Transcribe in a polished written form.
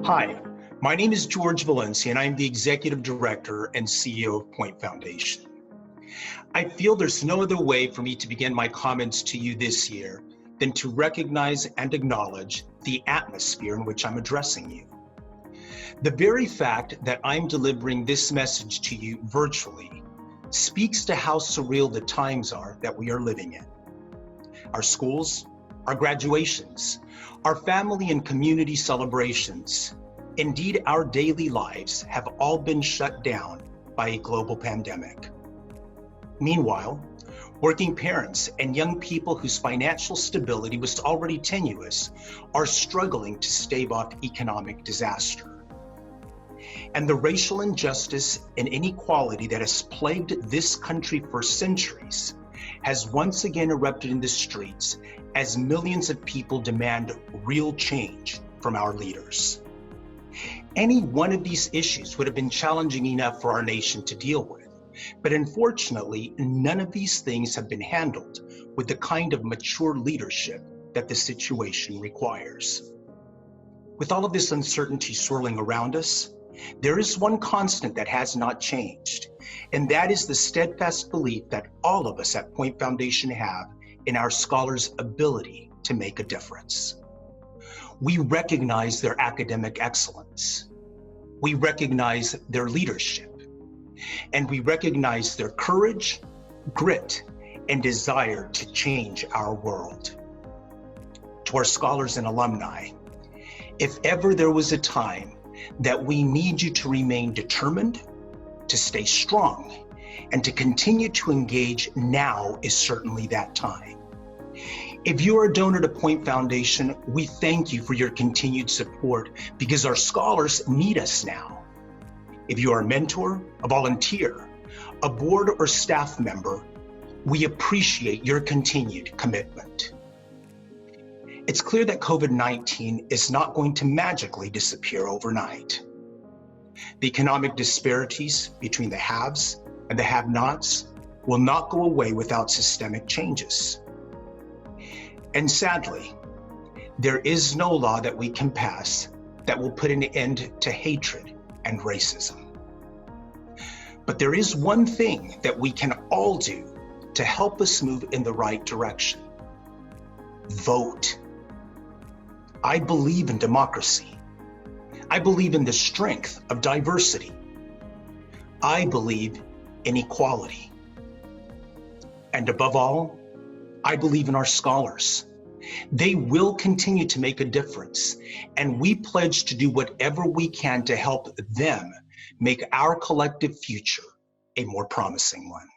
Hi, my name is Jorge Valencia, and I'm the Executive Director and CEO of Point Foundation. I feel there's no other way for me to begin my comments to you this year than to recognize and acknowledge the atmosphere in which I'm addressing you. The very fact that I'm delivering this message to you virtually speaks to how surreal the times are that we are living in. Our schools, our graduations, our family and community celebrations, indeed our daily lives have all been shut down by a global pandemic. Meanwhile, working parents and young people whose financial stability was already tenuous are struggling to stave off economic disaster. And the racial injustice and inequality that has plagued this country for centuries has once again erupted in the streets as millions of people demand real change from our leaders. Any one of these issues would have been challenging enough for our nation to deal with, but unfortunately, none of these things have been handled with the kind of mature leadership that the situation requires. With all of this uncertainty swirling around us, there is one constant that has not changed, and that is the steadfast belief that all of us at Point Foundation have in our scholars' ability to make a difference. We recognize their academic excellence. We recognize their leadership, and we recognize their courage, grit, and desire to change our world. To our scholars and alumni, if ever there was a time that we need you to remain determined, to stay strong, and to continue to engage, now is certainly that time. If you are a donor to Point Foundation, we thank you for your continued support because our scholars need us now. If you are a mentor, a volunteer, a board or staff member, we appreciate your continued commitment. It's clear that COVID-19 is not going to magically disappear overnight. The economic disparities between the haves and the have-nots will not go away without systemic changes. And sadly, there is no law that we can pass that will put an end to hatred and racism. But there is one thing that we can all do to help us move in the right direction. Vote. I believe in democracy. I believe in the strength of diversity. I believe in equality. And above all, I believe in our scholars. They will continue to make a difference, and we pledge to do whatever we can to help them make our collective future a more promising one.